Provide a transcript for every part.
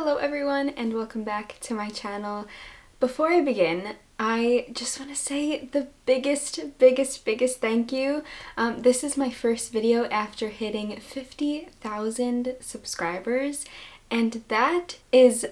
Hello everyone and welcome back to my channel. Before I begin, I just want to say the biggest thank you. This is my first video after hitting 50,000 subscribers, and that is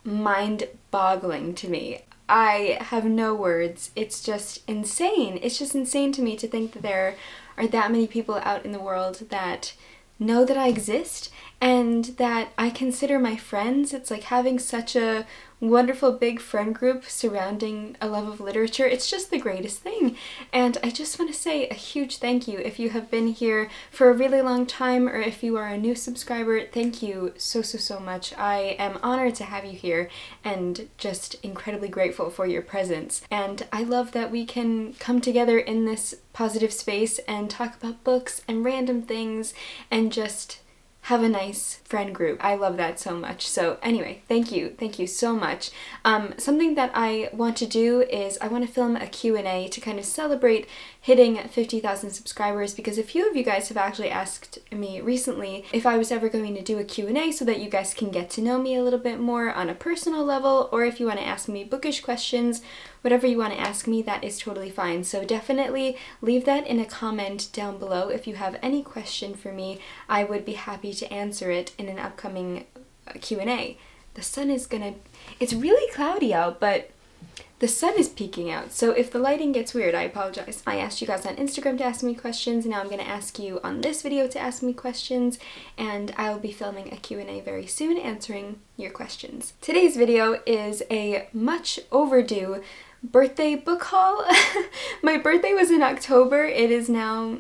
mind-boggling to me. I have no words. It's just insane. It's just insane to me to think that there are that many people out in the world that know that I exist and that I consider my friends. It's like having such a wonderful big friend group surrounding a love of literature. It's just the greatest thing. And I just want to say a huge thank you if you have been here for a really long time, or if you are a new subscriber. Thank you so much. I am honored to have you here and just incredibly grateful for your presence. And I love that we can come together in this positive space and talk about books and random things and just have a nice friend group. I love that so much. So anyway, thank you so much. Something that I want to do is I want to film a Q&A to kind of celebrate hitting 50,000 subscribers, because a few of you guys have actually asked me recently if I was ever going to do a Q&A so that you guys can get to know me a little bit more on a personal level, or if you want to ask me bookish questions, whatever you want to ask me, that is totally fine. So definitely leave that in a comment down below if you have any question for me. I would be happy to answer it in an upcoming Q&A. The sun is it's really cloudy out, but the sun is peeking out, so if the lighting gets weird, I apologize. I asked you guys on Instagram to ask me questions, now I'm going to ask you on this video to ask me questions, and I'll be filming a Q&A very soon answering your questions. Today's video is a much overdue birthday book haul. My birthday was in October. It is now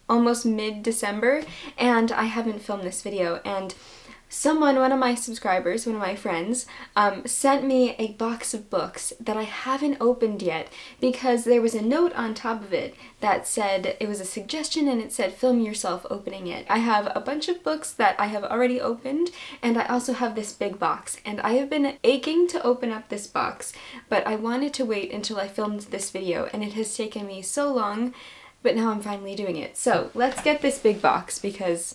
almost mid-December, and I haven't filmed this video, and one of my subscribers, one of my friends, sent me a box of books that I haven't opened yet, because there was a note on top of it that said, it was a suggestion, and it said film yourself opening it. I have a bunch of books that I have already opened, and I also have this big box, and I have been aching to open up this box, but I wanted to wait until I filmed this video, and it has taken me so long, but now I'm finally doing it. So let's get this big box, because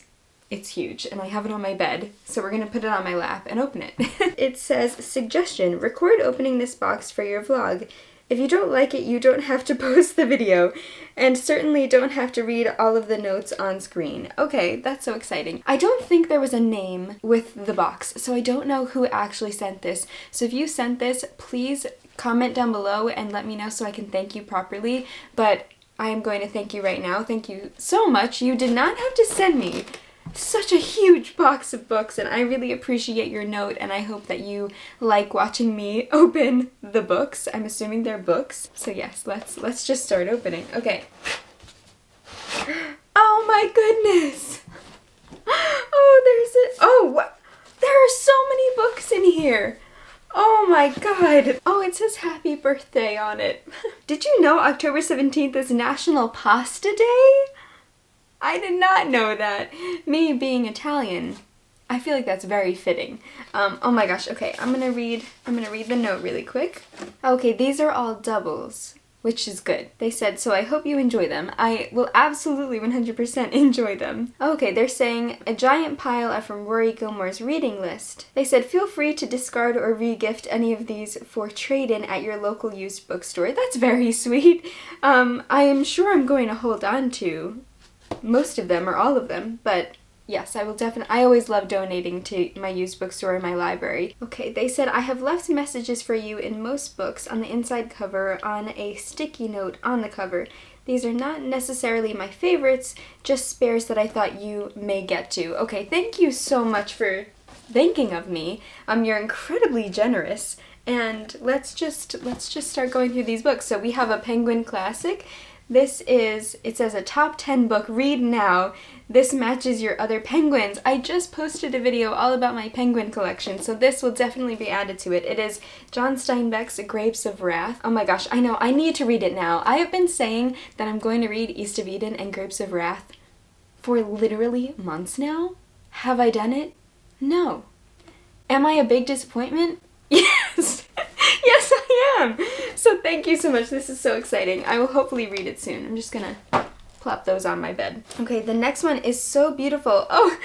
it's huge, and I have it on my bed, so we're gonna put it on my lap and open it. It says, suggestion, record opening this box for your vlog. If you don't like it, you don't have to post the video, and certainly don't have to read all of the notes on screen. Okay, that's so exciting. I don't think there was a name with the box, so I don't know who actually sent this. So if you sent this, please comment down below and let me know so I can thank you properly, but I am going to thank you right now. Thank you so much. You did not have to send me such a huge box of books, and I really appreciate your note, and I hope that you like watching me open the books. I'm assuming they're books. So yes, let's just start opening. Okay. Oh my goodness! There are so many books in here! Oh my god! Oh, it says happy birthday on it. Did you know October 17th is National Pasta Day? I did not know that. Me being Italian, I feel like that's very fitting. Oh my gosh, okay, I'm gonna read the note really quick. Okay, these are all doubles, which is good. They said, so I hope you enjoy them. I will absolutely 100% enjoy them. Okay, they're saying, a giant pile are from Rory Gilmore's reading list. They said, feel free to discard or re-gift any of these for trade-in at your local used bookstore. That's very sweet. I am sure I'm going to hold on to most of them or all of them, but yes, I will definitely. I always love donating to my used bookstore and my library. Okay, they said, I have left messages for you in most books on the inside cover on a sticky note on the cover. These are not necessarily my favorites, just spares that I thought you may get to. Okay, thank you so much for thinking of me. You're incredibly generous, and let's just start going through these books. So we have a Penguin classic. It says a top 10 book, read now. This matches your other penguins. I just posted a video all about my penguin collection, so this will definitely be added to it. It is John Steinbeck's Grapes of Wrath. Oh my gosh, I know, I need to read it now. I have been saying that I'm going to read East of Eden and Grapes of Wrath for literally months now. Have I done it? No. Am I a big disappointment? Yes. Yes, I am. So thank you so much. This is so exciting. I will hopefully read it soon. I'm just gonna plop those on my bed. Okay, the next one is so beautiful. Oh,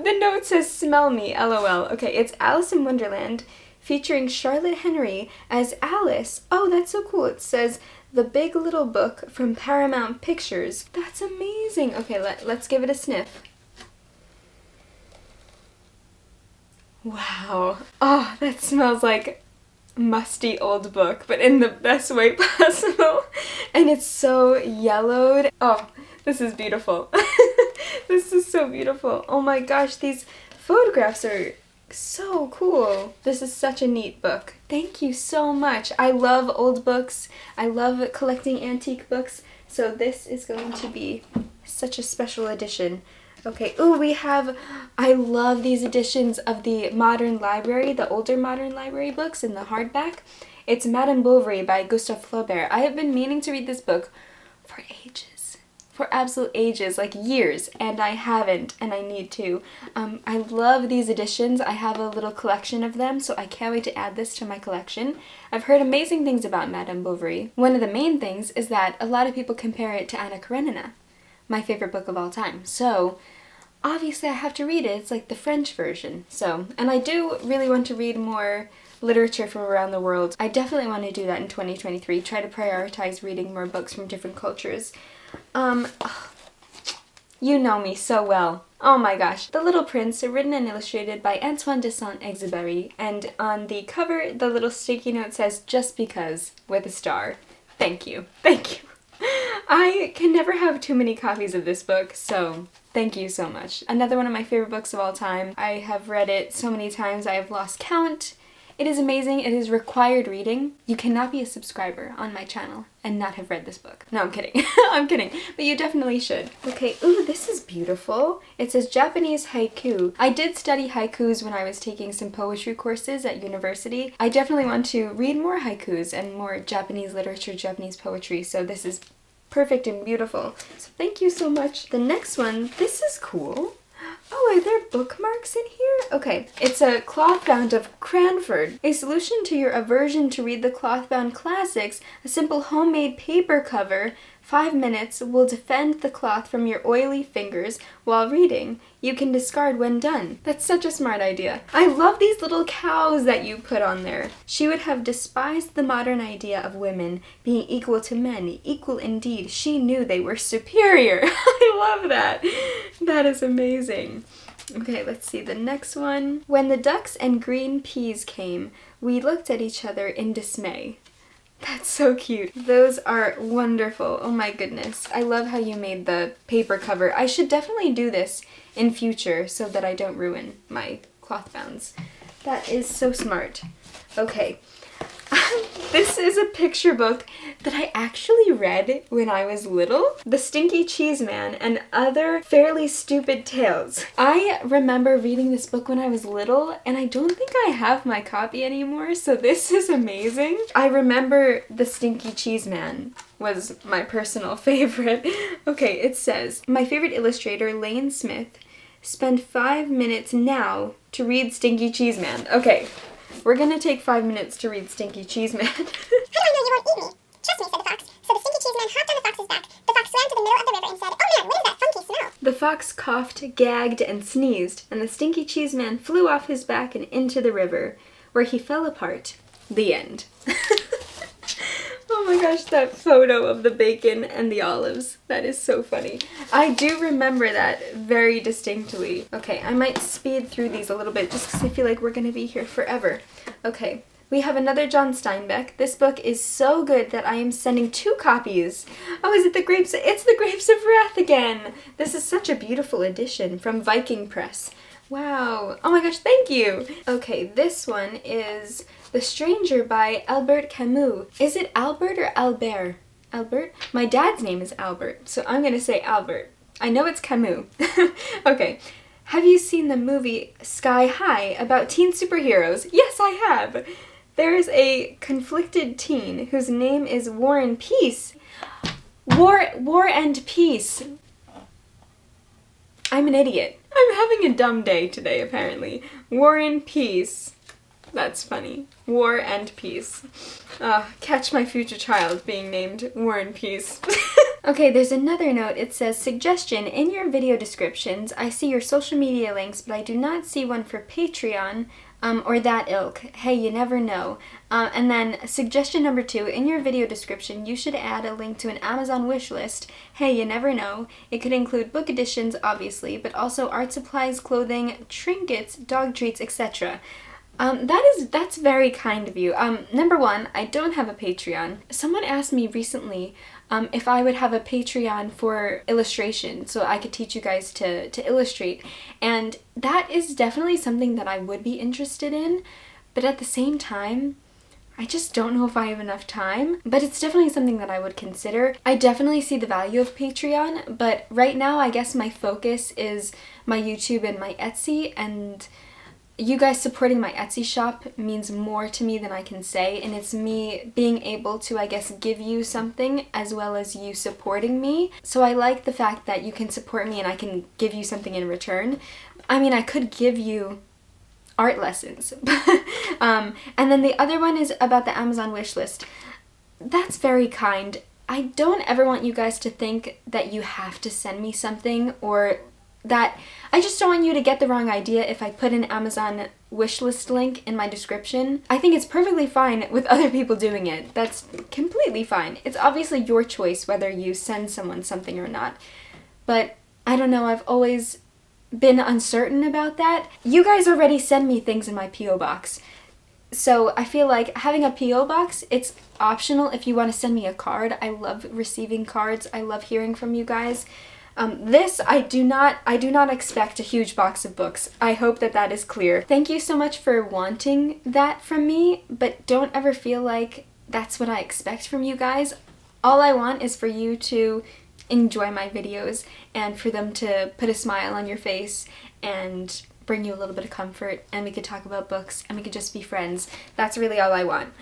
the note says smell me, LOL. Okay, it's Alice in Wonderland featuring Charlotte Henry as Alice. Oh, that's so cool. It says The Big Little Book from Paramount Pictures. That's amazing. Okay, let's give it a sniff. Wow. Oh, that smells like musty old book, but in the best way possible. And it's so yellowed. Oh, this is beautiful. This is so beautiful. Oh my gosh, these photographs are so cool. This is such a neat book. Thank you so much. I love old books. I love collecting antique books. So this is going to be such a special edition. Okay, ooh, I love these editions of the Modern Library, the older Modern Library books in the hardback. It's Madame Bovary by Gustave Flaubert. I have been meaning to read this book for ages. For absolute ages, like years, and I haven't, and I need to. I love these editions. I have a little collection of them, so I can't wait to add this to my collection. I've heard amazing things about Madame Bovary. One of the main things is that a lot of people compare it to Anna Karenina, my favorite book of all time. So obviously I have to read it. It's like the French version. And I do really want to read more literature from around the world. I definitely want to do that in 2023. Try to prioritize reading more books from different cultures. You know me so well. Oh my gosh. The Little Prince, written and illustrated by Antoine de Saint-Exupéry. And on the cover, the little sticky note says, "Just because," with a star. Thank you. Thank you. I can never have too many copies of this book, so thank you so much. Another one of my favorite books of all time. I have read it so many times I have lost count. It is amazing. It is required reading. You cannot be a subscriber on my channel and not have read this book. No, I'm kidding. I'm kidding. But you definitely should. Okay, ooh, this is beautiful. It says Japanese haiku. I did study haikus when I was taking some poetry courses at university. I definitely want to read more haikus and more Japanese literature, Japanese poetry, so this is perfect and beautiful. So thank you so much. The next one, this is cool. Oh, are there bookmarks in here? Okay, it's a cloth bound of Cranford. A solution to your aversion to read the cloth bound classics, a simple homemade paper cover. 5 minutes will defend the cloth from your oily fingers while reading. You can discard when done. That's such a smart idea. I love these little cows that you put on there. She would have despised the modern idea of women being equal to men. Equal indeed. She knew they were superior. I love that. That is amazing. Okay, let's see the next one. When the ducks and green peas came, we looked at each other in dismay. That's so cute. Those are wonderful. Oh my goodness. I love how you made the paper cover. I should definitely do this in future so that I don't ruin my cloth bounds. That is so smart. Okay. This is a picture book that I actually read when I was little. The Stinky Cheese Man and Other Fairly Stupid Tales. I remember reading this book when I was little, and I don't think I have my copy anymore, so this is amazing. I remember The Stinky Cheese Man was my personal favorite. Okay, it says, my favorite illustrator, Lane Smith, spend 5 minutes now to read Stinky Cheese Man. Okay. We're gonna take 5 minutes to read Stinky Cheese Man. How do I know you won't eat me? Trust me, said the fox. So the Stinky Cheese Man hopped on the fox's back. The fox swam to the middle of the river and said, "Oh man, what is that funky smell?" The fox coughed, gagged, and sneezed, and the Stinky Cheese Man flew off his back and into the river, where he fell apart. The end. Oh my gosh, that photo of the bacon and the olives. That is so funny. I do remember that very distinctly. Okay, I might speed through these a little bit just because I feel like we're going to be here forever. Okay, we have another John Steinbeck. This book is so good that I am sending 2 copies. Oh, is it the Grapes? It's the Grapes of Wrath again. This is such a beautiful edition from Viking Press. Wow. Oh my gosh, thank you. Okay, this one is The Stranger by Albert Camus. Is it Albert or Albert? Albert? My dad's name is Albert, so I'm gonna say Albert. I know it's Camus. Okay. Have you seen the movie Sky High about teen superheroes? Yes, I have. There is a conflicted teen whose name is War and Peace. War and Peace. I'm an idiot. I'm having a dumb day today, apparently. War and Peace. That's funny. War and Peace. Catch my future child being named War and Peace. Okay, there's another note. It says, suggestion, in your video descriptions, I see your social media links, but I do not see one for Patreon, or that ilk. Hey, you never know. And then suggestion number 2, in your video description, you should add a link to an Amazon wish list. Hey, you never know. It could include book editions, obviously, but also art supplies, clothing, trinkets, dog treats, etc. That's very kind of you. Number 1, I don't have a Patreon. Someone asked me recently if I would have a Patreon for illustration, so I could teach you guys to illustrate. And that is definitely something that I would be interested in, but at the same time, I just don't know if I have enough time, but it's definitely something that I would consider. I definitely see the value of Patreon, but right now I guess my focus is my YouTube and my Etsy, and you guys supporting my Etsy shop means more to me than I can say, and it's me being able to, I guess, give you something as well as you supporting me. So I like the fact that you can support me and I can give you something in return. I mean, I could give you art lessons. And then the other one is about the Amazon wish list. That's very kind. I don't ever want you guys to think that you have to send me something, or that I just don't want you to get the wrong idea if I put an Amazon wishlist link in my description. I think it's perfectly fine with other people doing it. That's completely fine. It's obviously your choice whether you send someone something or not. But I don't know, I've always been uncertain about that. You guys already send me things in my P.O. box. So I feel like having a P.O. box, it's optional if you want to send me a card. I love receiving cards. I love hearing from you guys. This, I do not expect a huge box of books. I hope that is clear. Thank you so much for wanting that from me, but don't ever feel like that's what I expect from you guys. All I want is for you to enjoy my videos and for them to put a smile on your face and bring you a little bit of comfort, and we could talk about books and we could just be friends. That's really all I want.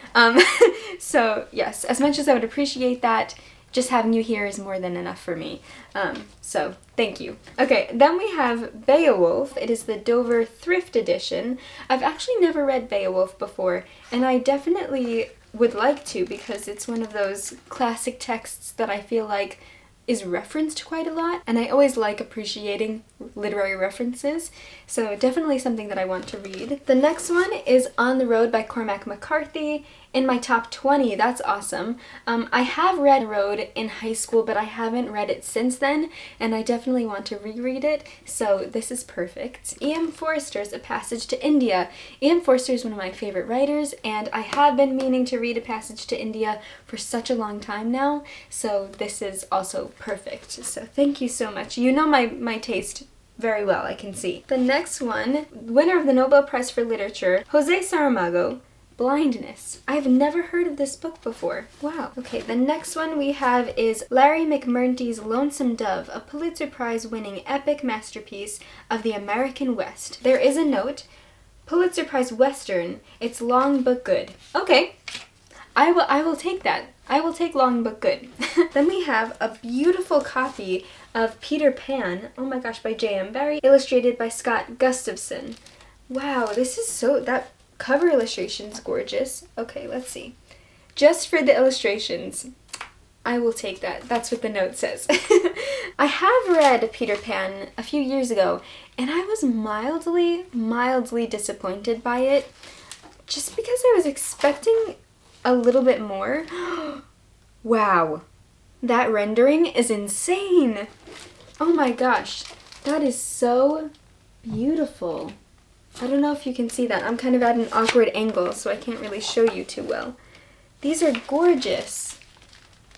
So yes, as much as I would appreciate that, just having you here is more than enough for me. So thank you. Okay, then we have Beowulf. It is the Dover Thrift Edition. I've actually never read Beowulf before, and I definitely would like to, because it's one of those classic texts that I feel like is referenced quite a lot, and I always like appreciating literary references, so definitely something that I want to read. The next one is On the Road by Cormac McCarthy, in my top 20. That's awesome. I have read The Road in high school, but I haven't read it since then, and I definitely want to reread it, so this is perfect. E.M. Forster's A Passage to India. E.M. Forster is one of my favorite writers, and I have been meaning to read A Passage to India for such a long time now, so this is also perfect. So thank you so much. You know my taste very well, I can see. The next one, winner of the Nobel Prize for Literature, Jose Saramago, Blindness. I've never heard of this book before. Wow. Okay, the next one we have is Larry McMurtry's Lonesome Dove, a Pulitzer Prize winning epic masterpiece of the American West. There is a note, Pulitzer Prize Western, it's long but good. Okay, I will take that. I will take long but good. Then we have a beautiful copy of Peter Pan, oh my gosh, by J.M. Barrie, illustrated by Scott Gustafson. Wow, this is that cover illustration's gorgeous. Okay, let's see. Just for the illustrations, I will take that. That's what the note says. I have read Peter Pan a few years ago, and I was mildly disappointed by it, just because I was expecting a little bit more. Wow, that rendering is insane. Oh my gosh, that is so beautiful. I don't know if you can see that. I'm kind of at an awkward angle, so I can't really show you too well. These are gorgeous.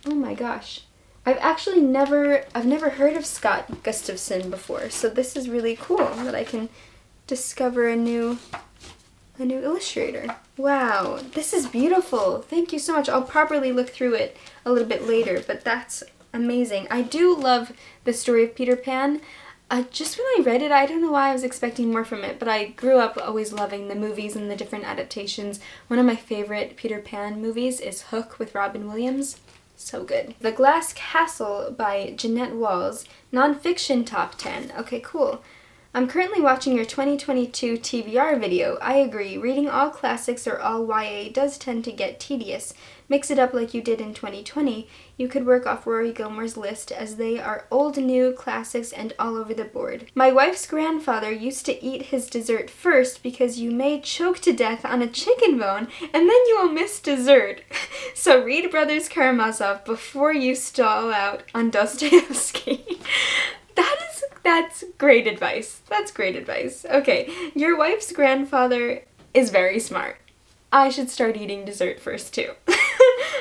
Oh my gosh. I've never heard of Scott Gustafson before, so this is really cool that I can discover a new illustrator. Wow, this is beautiful. Thank you so much. I'll properly look through it a little bit later, but that's amazing. I do love the story of Peter Pan. Just when I read it, I don't know why I was expecting more from it, but I grew up always loving the movies and the different adaptations. One of my favorite Peter Pan movies is Hook with Robin Williams. So good. The Glass Castle by Jeanette Walls, nonfiction top 10. Okay, cool. I'm currently watching your 2022 TBR video. I agree. Reading all classics or all YA does tend to get tedious. Mix it up like you did in 2020. You could work off Rory Gilmore's list as they are old, new, classics, and all over the board. My wife's grandfather used to eat his dessert first because you may choke to death on a chicken bone and then you will miss dessert. So read Brothers Karamazov before you stall out on Dostoevsky. That's great advice. That's great advice. Okay, your wife's grandfather is very smart. I should start eating dessert first too.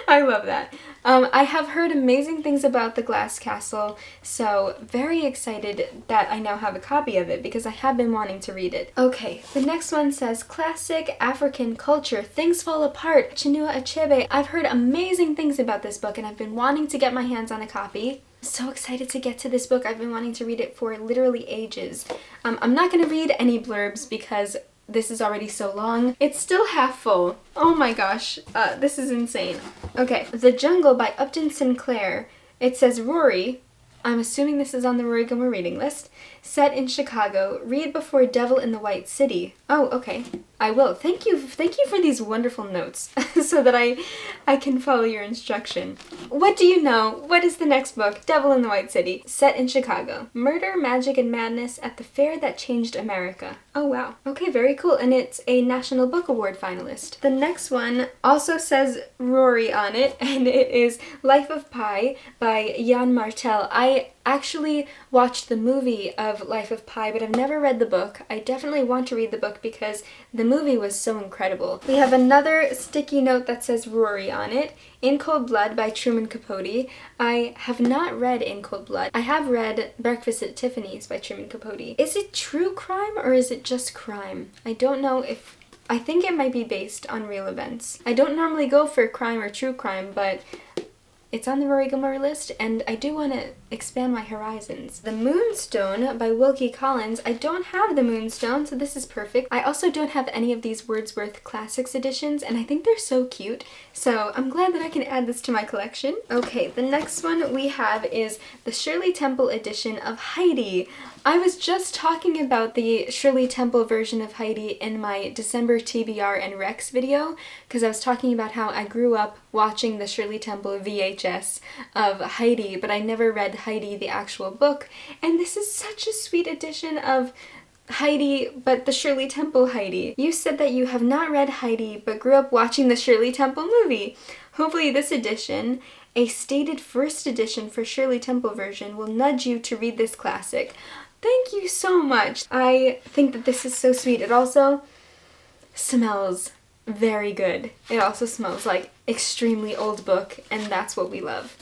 I love that. I have heard amazing things about The Glass Castle, so very excited that I now have a copy of it because I have been wanting to read it. Okay, the next one says, Classic African Culture, Things Fall Apart, Chinua Achebe. I've heard amazing things about this book and I've been wanting to get my hands on a copy. So excited to get to this book. I've been wanting to read it for literally ages. I'm not going to read any blurbs because this is already so long. It's still half full. Oh my gosh, this is insane. Okay, The Jungle by Upton Sinclair. It says Rory, I'm assuming this is on the Rory Gilmore reading list, set in Chicago, read before Devil in the White City. Oh, okay. I will. Thank you for these wonderful notes so that I can follow your instruction. What do you know? What is the next book? Devil in the White City, set in Chicago. Murder, Magic, and Madness at the Fair That Changed America. Oh wow. Okay, very cool. And it's a National Book Award finalist. The next one also says Rory on it, and it is Life of Pi by Jan Martel. I actually watched the movie of Life of Pi, but I've never read the book. I definitely want to read the book because the movie was so incredible. We have another sticky note that says Rory on it, In Cold Blood by Truman Capote. I have not read In Cold Blood. I have read Breakfast at Tiffany's by Truman Capote. Is it true crime or is it just crime? I don't know if... I think it might be based on real events. I don't normally go for crime or true crime, but it's on the Rory Gilmore list, and I do want to expand my horizons. The Moonstone by Wilkie Collins. I don't have the Moonstone, so this is perfect. I also don't have any of these Wordsworth Classics editions, and I think they're so cute, so I'm glad that I can add this to my collection. Okay, the next one we have is the Shirley Temple edition of Heidi. I was just talking about the Shirley Temple version of Heidi in my December TBR and Rex video, because I was talking about how I grew up watching the Shirley Temple VHS of Heidi, but I never read Heidi, the actual book, and this is such a sweet edition of Heidi, but the Shirley Temple Heidi. You said that you have not read Heidi, but grew up watching the Shirley Temple movie. Hopefully this edition, a stated first edition for Shirley Temple version, will nudge you to read this classic. Thank you so much. I think that this is so sweet. It also smells very good. It also smells like extremely old book, and that's what we love.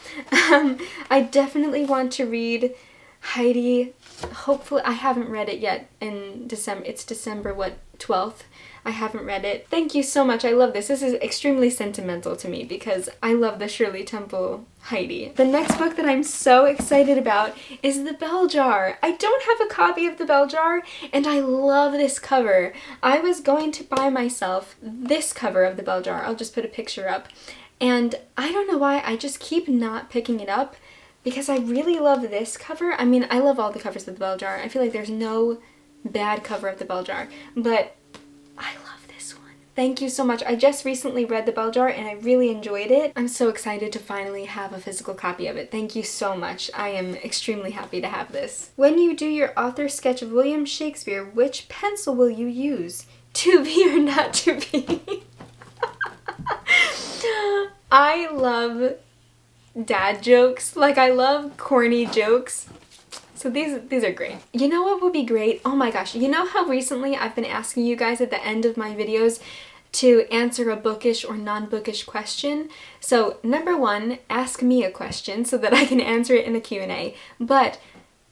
I definitely want to read Heidi. Hopefully, I haven't read it yet in December. It's December, 12th? I haven't read it. Thank you so much. I love this. This is extremely sentimental to me because I love the Shirley Temple Heidi. The next book that I'm so excited about is The Bell Jar. I don't have a copy of The Bell Jar, and I love this cover. I was going to buy myself this cover of The Bell Jar. I'll just put a picture up. And I don't know why, I just keep not picking it up because I really love this cover. I mean, I love all the covers of The Bell Jar. I feel like there's no bad cover of The Bell Jar, but I love this one. Thank you so much. I just recently read The Bell Jar and I really enjoyed it. I'm so excited to finally have a physical copy of it. Thank you so much. I am extremely happy to have this. When you do your author sketch of William Shakespeare, which pencil will you use? To be or not to be? I love dad jokes. Like, I love corny jokes. So these are great. You know what would be great? Oh my gosh, you know how recently I've been asking you guys at the end of my videos to answer a bookish or non-bookish question? So number one, ask me a question so that I can answer it in the Q&A. But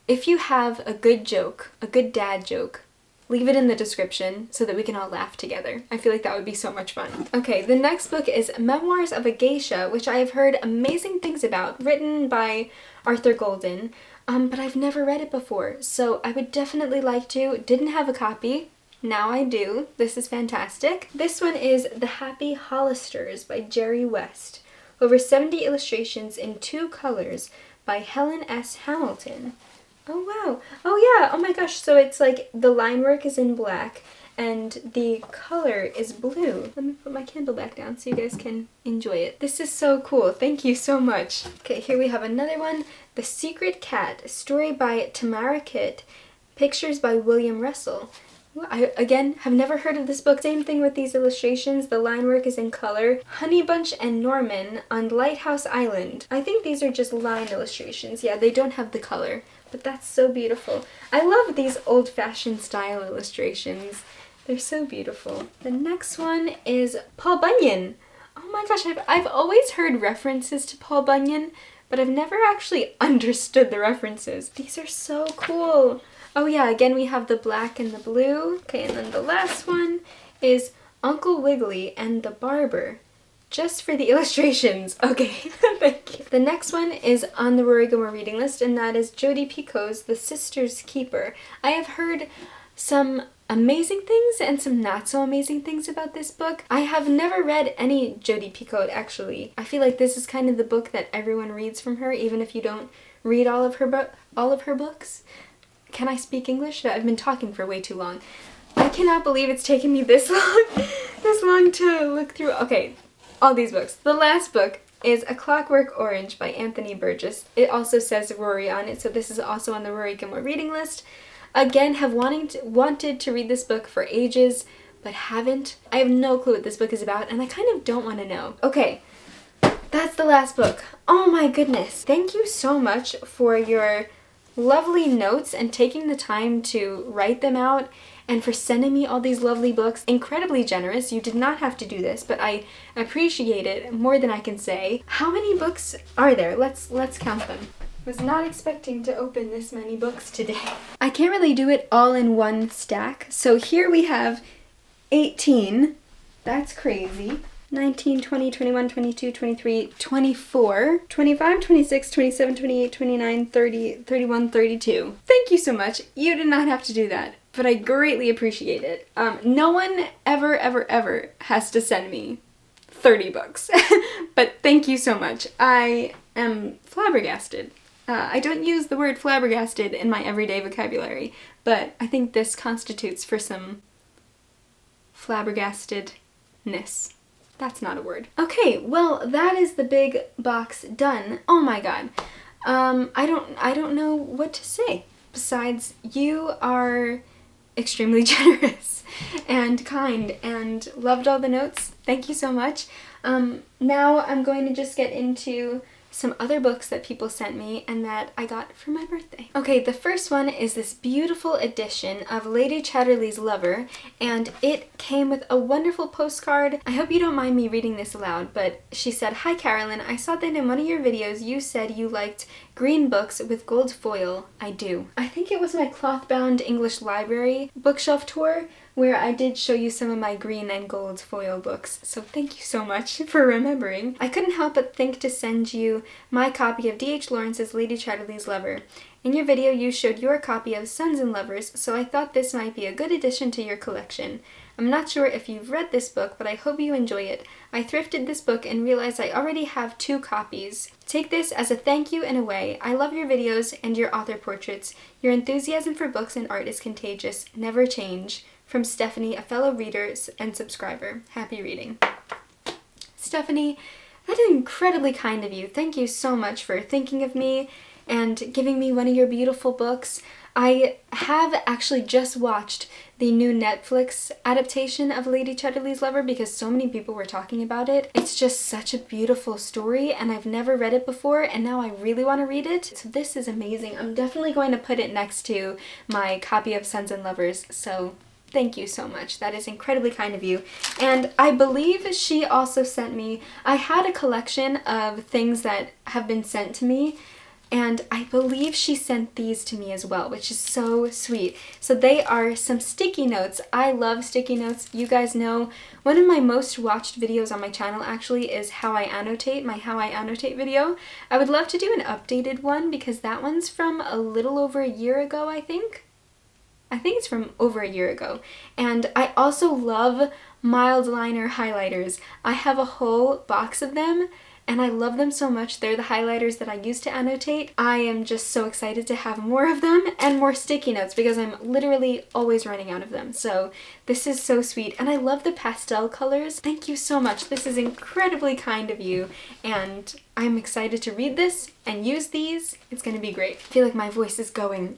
if you have a good joke, a good dad joke, leave it in the description so that we can all laugh together. I feel like that would be so much fun. Okay, the next book is Memoirs of a Geisha, which I have heard amazing things about, written by Arthur Golden. But I've never read it before, so I would definitely like to. Didn't have a copy. Now I do. This is fantastic. This one is The Happy Hollisters by Jerry West. Over 70 illustrations in 2 colors by Helen S. Hamilton. Oh wow. Oh yeah. Oh my gosh. So it's like the line work is in black and the color is blue. Let me put my candle back down so you guys can enjoy it. This is so cool. Thank you so much. Okay, here we have another one. The Secret Cat, story by Tamara Kitt, pictures by William Russell. I, again, have never heard of this book. Same thing with these illustrations. The line work is in color. Honeybunch and Norman on Lighthouse Island. I think these are just line illustrations. Yeah, they don't have the color, but that's so beautiful. I love these old-fashioned style illustrations. They're so beautiful. The next one is Paul Bunyan. Oh my gosh, I've always heard references to Paul Bunyan, but I've never actually understood the references. These are so cool. Oh yeah, again we have the black and the blue. Okay, and then the last one is Uncle Wiggily and the Barber. Just for the illustrations. Okay, thank you. The next one is on the Rory Gilmore reading list, and that is Jodi Picoult's The Sister's Keeper. I have heard some amazing things and some not so amazing things about this book. I have never read any Jodi Picoult actually. I feel like this is kind of the book that everyone reads from her, even if you don't read all of her books. Can I speak English? I've been talking for way too long. I cannot believe it's taken me this long to look through. Okay, all these books. The last book is A Clockwork Orange by Anthony Burgess. It also says Rory on it, so this is also on the Rory Gilmore reading list. Again, have wanted to read this book for ages, but haven't. I have no clue what this book is about, and I kind of don't want to know. Okay, that's the last book. Oh my goodness. Thank you so much for your lovely notes and taking the time to write them out and for sending me all these lovely books. Incredibly generous. You did not have to do this, but I appreciate it more than I can say. How many books are there? Let's count them. Was not expecting to open this many books today. I can't really do it all in one stack. So here we have 18. That's crazy. 19, 20, 21, 22, 23, 24, 25, 26, 27, 28, 29, 30, 31, 32. Thank you so much. You did not have to do that, but I greatly appreciate it. No one ever has to send me 30 books, but thank you so much. I am flabbergasted. I don't use the word flabbergasted in my everyday vocabulary, but I think this constitutes for some flabbergastedness. That's not a word. Okay, well, that is the big box done. Oh my god. I don't know what to say. Besides, you are extremely generous and kind and loved all the notes. Thank you so much. Now I'm going to just get into some other books that people sent me and that I got for my birthday. Okay, the first one is this beautiful edition of Lady Chatterley's Lover, and it came with a wonderful postcard. I hope you don't mind me reading this aloud, but she said, "Hi Carolyn, I saw that in one of your videos you said you liked green books with gold foil. I do." I think it was my cloth-bound English library bookshelf tour where I did show you some of my green and gold foil books, so thank you so much for remembering. I couldn't help but think to send you my copy of D.H. Lawrence's Lady Chatterley's Lover. In your video you showed your copy of Sons and Lovers, so I thought this might be a good addition to your collection. I'm not sure if you've read this book, but I hope you enjoy it. I thrifted this book and realized I already have 2 copies. Take this as a thank you in a way. I love your videos and your author portraits. Your enthusiasm for books and art is contagious. Never change. From Stephanie, a fellow reader and subscriber. Happy reading. Stephanie, that is incredibly kind of you. Thank you so much for thinking of me and giving me one of your beautiful books. I have actually just watched the new Netflix adaptation of Lady Chatterley's Lover because so many people were talking about it. It's just such a beautiful story and I've never read it before and now I really want to read it. So this is amazing. I'm definitely going to put it next to my copy of Sons and Lovers. So thank you so much. That is incredibly kind of you. And I believe she also sent me, I had a collection of things that have been sent to me, and I believe she sent these to me as well, which is so sweet. So they are some sticky notes. I love sticky notes. You guys know one of my most watched videos on my channel actually is How I Annotate, my How I Annotate video. I would love to do an updated one because that one's from a little over a year ago, I think. I think it's from over a year ago. And I also love mild liner highlighters. I have a whole box of them and I love them so much. They're the highlighters that I use to annotate. I am just so excited to have more of them and more sticky notes because I'm literally always running out of them. So this is so sweet, and I love the pastel colors. Thank you so much. This is incredibly kind of you, and I'm excited to read this and use these. It's gonna be great. I feel like my voice is going.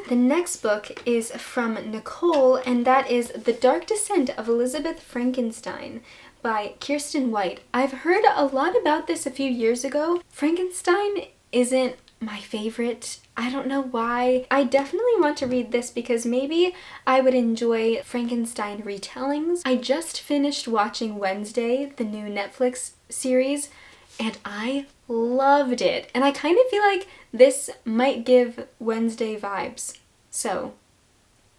The next book is from Nicole, and that is The Dark Descent of Elizabeth Frankenstein by Kirsten White. I've heard a lot about this a few years ago. Frankenstein isn't my favorite. I don't know why. I definitely want to read this because maybe I would enjoy Frankenstein retellings. I just finished watching Wednesday, the new Netflix series, and I loved it. And I kind of feel like this might give Wednesday vibes. So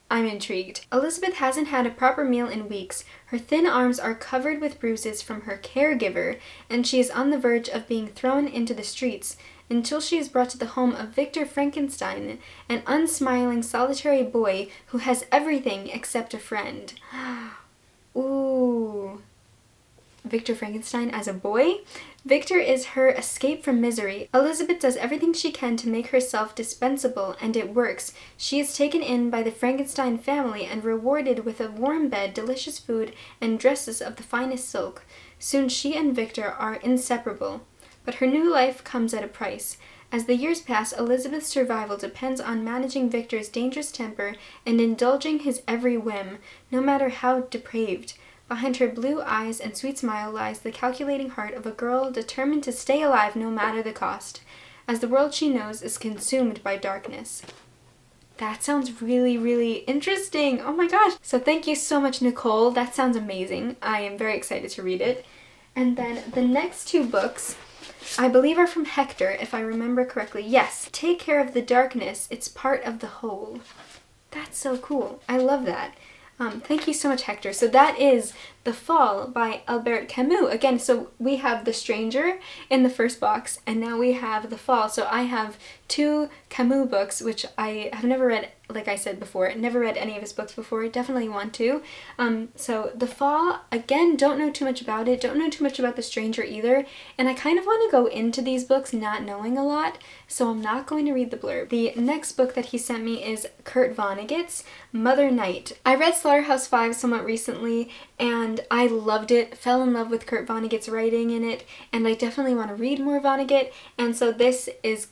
I'm intrigued. Elizabeth hasn't had a proper meal in weeks. Her thin arms are covered with bruises from her caregiver, and she is on the verge of being thrown into the streets until she is brought to the home of Victor Frankenstein, an unsmiling, solitary boy who has everything except a friend. Ooh. Victor Frankenstein as a boy? Victor is her escape from misery. Elizabeth does everything she can to make herself dispensable, and it works. She is taken in by the Frankenstein family and rewarded with a warm bed, delicious food, and dresses of the finest silk. Soon she and Victor are inseparable. But her new life comes at a price. As the years pass, Elizabeth's survival depends on managing Victor's dangerous temper and indulging his every whim, no matter how depraved. Behind her blue eyes and sweet smile lies the calculating heart of a girl determined to stay alive no matter the cost, as the world she knows is consumed by darkness. That sounds really, really interesting. Oh my gosh. So thank you so much, Nicole. That sounds amazing. I am very excited to read it. And then the next two books, I believe, are from Hector, if I remember correctly. Yes, Take Care of the Darkness. It's part of the whole. That's so cool. I love that. Thank you so much, Hector. So that is The Fall by Albert Camus. Again, so we have The Stranger in the first box, and now we have The Fall. So I have two Camus books, which I have never read, like I said before. Never read any of his books before. Definitely want to. So The Fall, again, don't know too much about it. Don't know too much about The Stranger either. And I kind of want to go into these books not knowing a lot, so I'm not going to read the blurb. The next book that he sent me is Kurt Vonnegut's Mother Night. I read Slaughterhouse-Five somewhat recently, and I loved it, fell in love with Kurt Vonnegut's writing in it, and I definitely want to read more Vonnegut, and so this is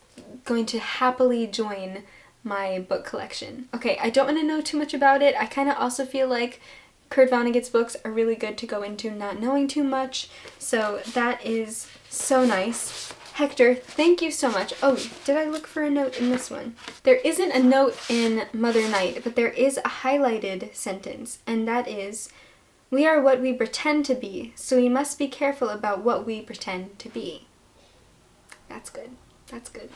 going to happily join my book collection. Okay, I don't want to know too much about it. I kind of also feel like Kurt Vonnegut's books are really good to go into not knowing too much, so that is so nice. Hector, thank you so much. Oh, did I look for a note in this one? There isn't a note in Mother Night, but there is a highlighted sentence, and that is, "We are what we pretend to be, so we must be careful about what we pretend to be." That's good. That's good.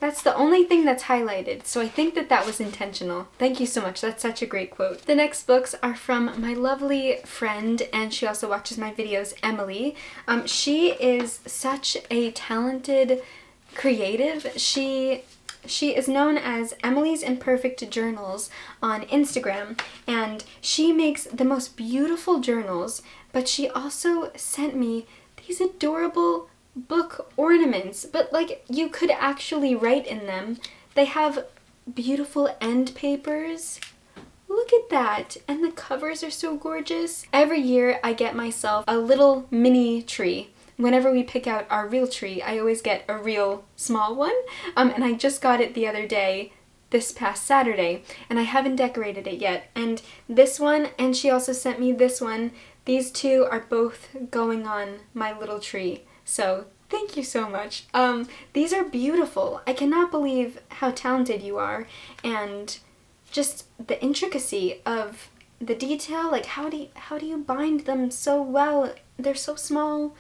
That's the only thing that's highlighted, so I think that that was intentional. Thank you so much. That's such a great quote. The next books are from my lovely friend, and she also watches my videos, Emily. She is such a talented creative. She is known as Emily's Imperfect Journals on Instagram, and she makes the most beautiful journals, but she also sent me these adorable book ornaments, but like you could actually write in them. They have beautiful end papers. Look at that. And the covers are so gorgeous. Every year I get myself a little mini tree. Whenever we pick out our real tree, I always get a real small one. And I just got it the other day, this past Saturday, and I haven't decorated it yet. And this one, and she also sent me this one, these two are both going on my little tree. So thank you so much. These are beautiful. I cannot believe how talented you are, and just the intricacy of the detail. Like how do you bind them so well? They're so small.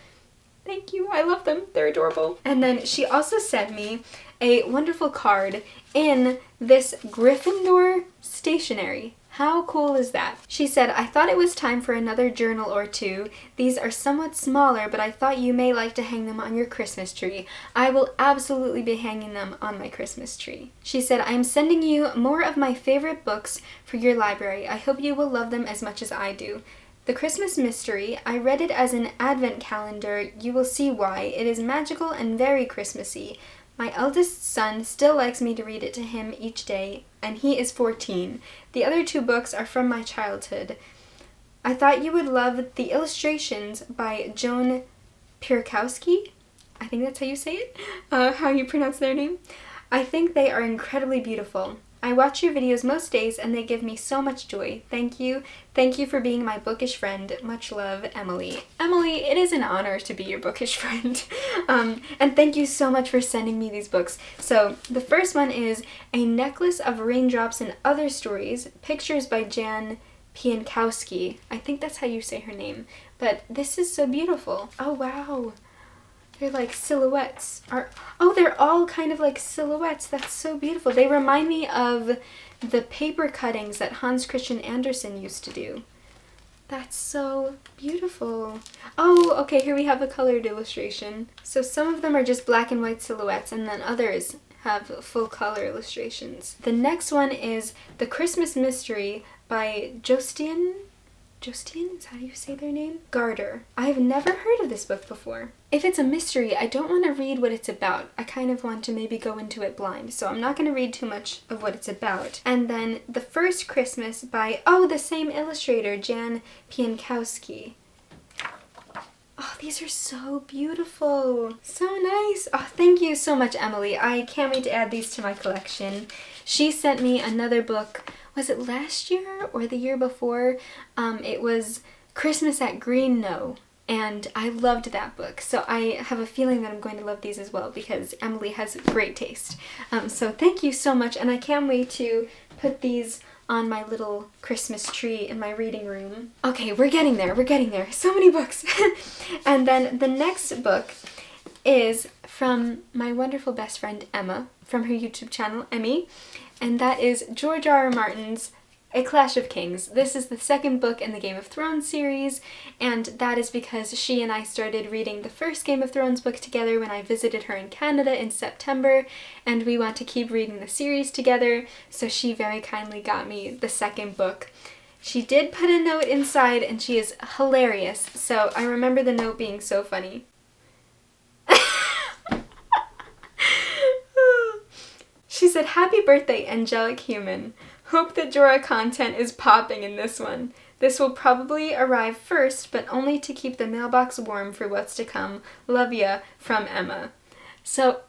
Thank you. I love them. They're adorable. And then she also sent me a wonderful card in this Gryffindor stationery. How cool is that? She said, "I thought it was time for another journal or two. These are somewhat smaller, but I thought you may like to hang them on your Christmas tree. I will absolutely be hanging them on my Christmas tree." She said, "I am sending you more of my favorite books for your library. I hope you will love them as much as I do. The Christmas Mystery. I read it as an advent calendar. You will see why. It is magical and very Christmassy. My eldest son still likes me to read it to him each day, and he is 14. The other 2 books are from my childhood. I thought you would love the illustrations by Joan Pierkowski. I think that's how you say it, how you pronounce their name. I think they are incredibly beautiful. I watch your videos most days and they give me so much joy. Thank you. Thank you for being my bookish friend. Much love, Emily. Emily, it is an honor to be your bookish friend. And thank you so much for sending me these books. So the first one is A Necklace of Raindrops and Other Stories, pictures by Jan Pienkowski. I think that's how you say her name. But this is so beautiful. Oh, wow. They're like silhouettes. They're all kind of like silhouettes. That's so beautiful. They remind me of the paper cuttings that Hans Christian Andersen used to do. That's so beautiful. Oh, okay, here we have a colored illustration. So some of them are just black and white silhouettes, and then others have full color illustrations. The next one is The Christmas Mystery by Jostian, is how you say their name? Garter. I have never heard of this book before. If it's a mystery, I don't want to read what it's about. I kind of want to maybe go into it blind, so I'm not going to read too much of what it's about. And then The First Christmas by, the same illustrator, Jan Pienkowski. Oh, these are so beautiful. So nice. Oh, thank you so much, Emily. I can't wait to add these to my collection. She sent me another book. Was it last year or the year before? It was Christmas at Greenlawn, and I loved that book. So I have a feeling that I'm going to love these as well because Emily has great taste. So thank you so much, and I can't wait to put these on my little Christmas tree in my reading room. Okay, we're getting there. So many books. And then the next book is from my wonderful best friend Emma from her YouTube channel, Emmy. And that is George R.R. Martin's A Clash of Kings. This is the second book in the Game of Thrones series, and that is because she and I started reading the first Game of Thrones book together when I visited her in Canada in September, and we want to keep reading the series together, so she very kindly got me the second book. She did put a note inside, and she is hilarious, so I remember the note being so funny. She said, "Happy birthday, angelic human. Hope that Jorah content is popping in this one. This will probably arrive first, but only to keep the mailbox warm for what's to come. Love ya, from Emma." So,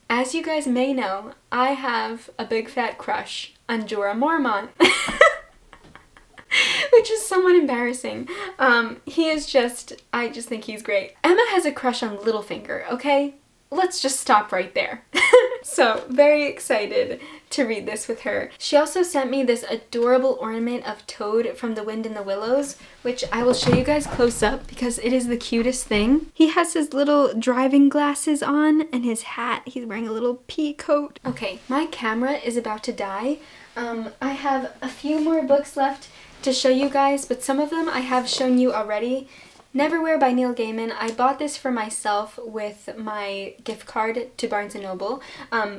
as you guys may know, I have a big fat crush on Jorah Mormont. Which is somewhat embarrassing. I just think he's great. Emma has a crush on Littlefinger, okay? Let's just stop right there. So, very excited to read this with her. She also sent me this adorable ornament of Toad from The Wind in the Willows, which I will show you guys close up because it is the cutest thing. He has his little driving glasses on and his hat. He's wearing a little pea coat. Okay, my camera is about to die. I have a few more books left to show you guys, but some of them I have shown you already. Neverwhere by Neil Gaiman. I bought this for myself with my gift card to Barnes & Noble,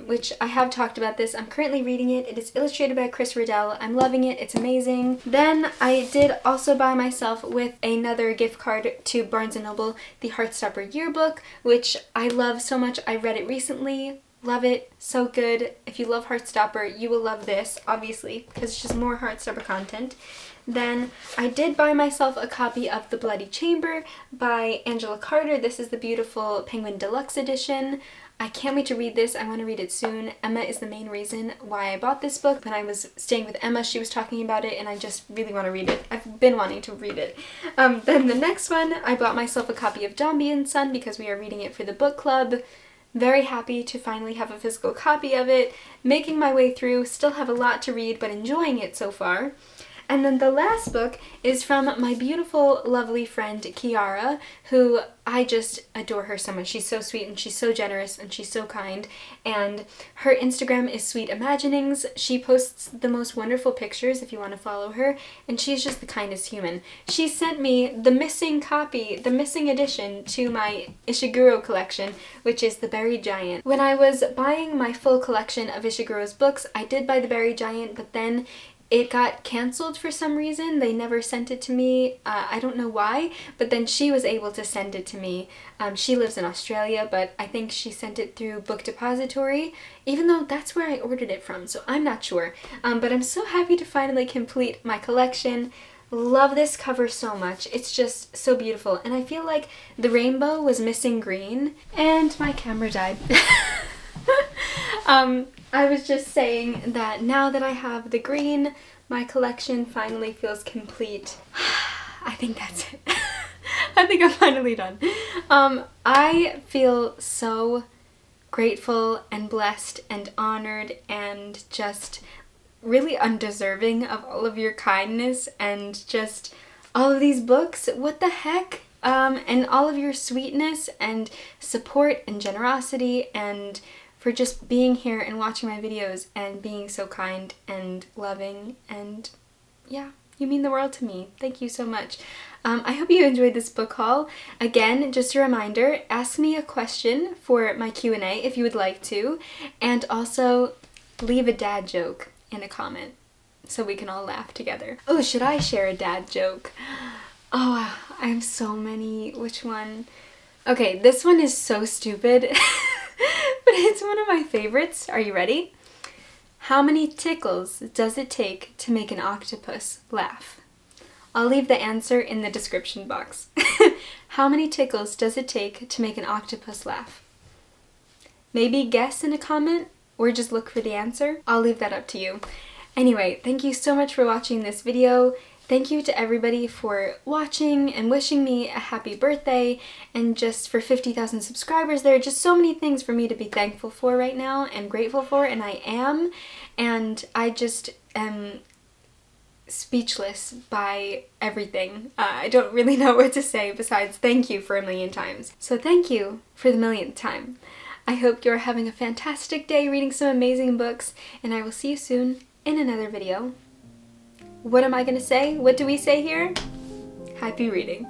which I have talked about this. I'm currently reading it. It is illustrated by Chris Riddell. I'm loving it. It's amazing. Then I did also buy myself with another gift card to Barnes & Noble the Heartstopper yearbook, which I love so much. I read it recently. Love it. So good. If you love Heartstopper, you will love this, obviously, because it's just more Heartstopper content. Then I did buy myself a copy of The Bloody Chamber by Angela Carter. This is the beautiful Penguin Deluxe edition. I can't wait to read this. I want to read it soon. Emma is the main reason why I bought this book. When I was staying with Emma, she was talking about it, and I just really want to read it. I've been wanting to read it. Then the next one, I bought myself a copy of Dombey and Son because we are reading it for the book club. Very happy to finally have a physical copy of it. Making my way through. Still have a lot to read, but enjoying it so far. And then the last book is from my beautiful, lovely friend, Kiara, who I just adore her so much. She's so sweet and she's so generous and she's so kind. And her Instagram is Sweet Imaginings. She posts the most wonderful pictures if you want to follow her. And she's just the kindest human. She sent me the missing copy, the missing edition to my Ishiguro collection, which is The Buried Giant. When I was buying my full collection of Ishiguro's books, I did buy The Buried Giant, but then it got canceled for some reason. They never sent it to me. I don't know why, but then she was able to send it to me. She lives in Australia, but I think she sent it through Book Depository, even though that's where I ordered it from, so I'm not sure. But I'm so happy to finally complete my collection. Love this cover so much. It's just so beautiful, and I feel like the rainbow was missing green, and my camera died. I was just saying that now that I have the green, my collection finally feels complete. I think that's it. I think I'm finally done. I feel so grateful and blessed and honored and just really undeserving of all of your kindness and just all of these books. What the heck? And all of your sweetness and support and generosity, and for just being here and watching my videos and being so kind and loving, and yeah, you mean the world to me. Thank you so much. I hope you enjoyed this book haul. Again, just a reminder, ask me a question for my Q&A if you would like to, and also leave a dad joke in a comment so we can all laugh together. Oh, should I share a dad joke? Oh, I have so many. Which one? Okay, this one is so stupid, but it's one of my favorites. Are you ready? How many tickles does it take to make an octopus laugh? I'll leave the answer in the description box. How many tickles does it take to make an octopus laugh? Maybe guess in a comment, or just look for the answer. I'll leave that up to you. Anyway, thank you so much for watching this video. Thank you to everybody for watching and wishing me a happy birthday, and just for 50,000 subscribers. There are just so many things for me to be thankful for right now and grateful for, and I am. And I just am speechless by everything. I don't really know what to say besides thank you for a million times. So thank you for the millionth time. I hope you're having a fantastic day reading some amazing books, and I will see you soon in another video. What am I gonna say? What do we say here? Happy reading.